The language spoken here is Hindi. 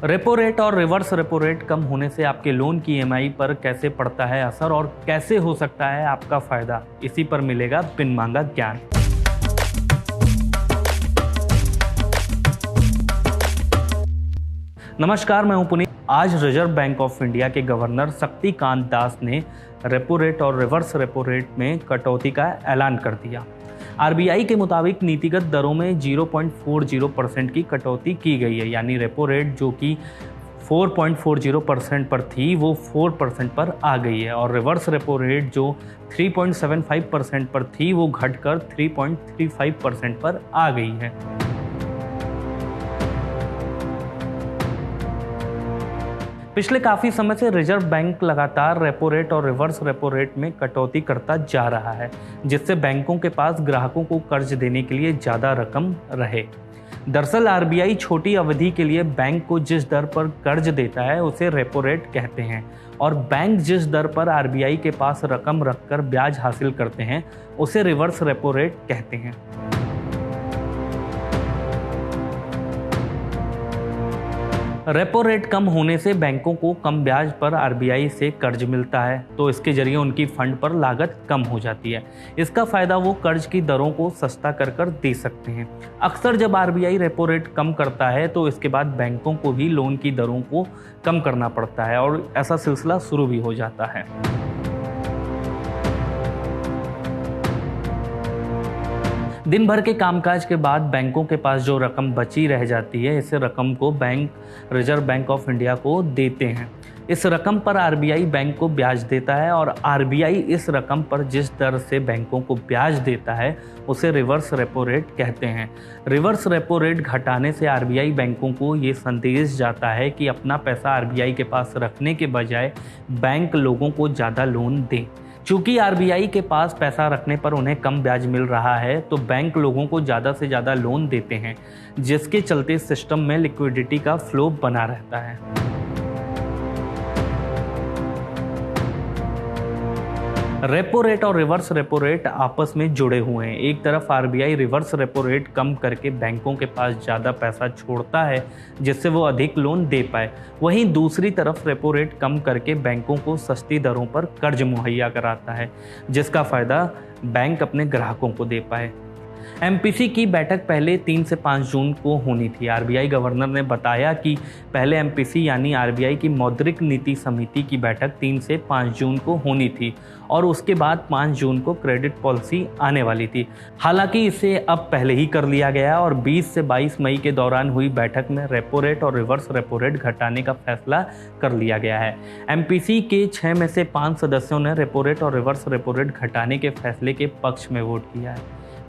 रेपो रेट और रिवर्स रेपो रेट कम होने से आपके लोन की ईएमआई पर कैसे पड़ता है असर और कैसे हो सकता है आपका फायदा, इसी पर मिलेगा बिन मांगा ज्ञान। नमस्कार, मैं हूं पुनीत। आज रिजर्व बैंक ऑफ इंडिया के गवर्नर शक्तिकांत दास ने रेपो रेट और रिवर्स रेपो रेट में कटौती का ऐलान कर दिया। आरबीआई के मुताबिक नीतिगत दरों में 0.40% की कटौती की गई है, यानी रेपो रेट जो कि 4.40% पर थी वो 4% पर आ गई है और रिवर्स रेपो रेट जो 3.75% पर थी वो घटकर 3.35% पर आ गई है। पिछले काफ़ी समय से रिजर्व बैंक लगातार रेपो रेट और रिवर्स रेपो रेट में कटौती करता जा रहा है, जिससे बैंकों के पास ग्राहकों को कर्ज देने के लिए ज़्यादा रकम रहे। दरअसल आरबीआई छोटी अवधि के लिए बैंक को जिस दर पर कर्ज देता है उसे रेपो रेट कहते हैं और बैंक जिस दर पर आरबीआई के पास रकम रखकर ब्याज हासिल करते हैं उसे रिवर्स रेपो रेट कहते हैं। रेपो रेट कम होने से बैंकों को कम ब्याज पर आरबीआई से कर्ज मिलता है, तो इसके जरिए उनकी फंड पर लागत कम हो जाती है। इसका फायदा वो कर्ज की दरों को सस्ता कर दे सकते हैं। अक्सर जब आरबीआई रेपो रेट कम करता है तो इसके बाद बैंकों को भी लोन की दरों को कम करना पड़ता है और ऐसा सिलसिला शुरू भी हो जाता है। दिन भर के कामकाज के बाद बैंकों के पास जो रकम बची रह जाती है, इस रकम को bank reserve bank of India को देते हैं। इस रकम पर आरबीआई बैंक को ब्याज देता है और आरबीआई इस रकम पर जिस दर से बैंकों को ब्याज देता है उसे रिवर्स रेपो रेट कहते हैं। रिवर्स रेपो रेट घटाने से आरबीआई बैंकों को ये संदेश जाता है कि अपना पैसा आरबीआई के पास रखने के बजाय बैंक लोगों को ज़्यादा लोन दें। चूंकि आरबीआई के पास पैसा रखने पर उन्हें कम ब्याज मिल रहा है, तो बैंक लोगों को ज़्यादा से ज़्यादा लोन देते हैं, जिसके चलते सिस्टम में लिक्विडिटी का फ्लो बना रहता है। रेपो रेट और रिवर्स रेपो रेट आपस में जुड़े हुए हैं। एक तरफ आरबीआई रिवर्स रेपो रेट कम करके बैंकों के पास ज़्यादा पैसा छोड़ता है जिससे वो अधिक लोन दे पाए, वहीं दूसरी तरफ रेपो रेट कम करके बैंकों को सस्ती दरों पर कर्ज मुहैया कराता है, जिसका फ़ायदा बैंक अपने ग्राहकों को दे पाए। एमपीसी की बैठक पहले 3 से 5 जून को होनी थी। आरबीआई गवर्नर ने बताया कि पहले एमपीसी यानी आरबीआई की मौद्रिक नीति समिति की बैठक 3 से 5 जून को होनी थी और उसके बाद 5 जून को क्रेडिट पॉलिसी आने वाली थी। हालांकि इसे अब पहले ही कर लिया गया और 20 से 22 मई के दौरान हुई बैठक में रेपो रेट और रिवर्स रेपो रेट घटाने का फैसला कर लिया गया है। एमपीसी के 6 में से 5 सदस्यों ने रेपो रेट और रिवर्स रेपो रेट घटाने के फैसले के पक्ष में वोट किया है।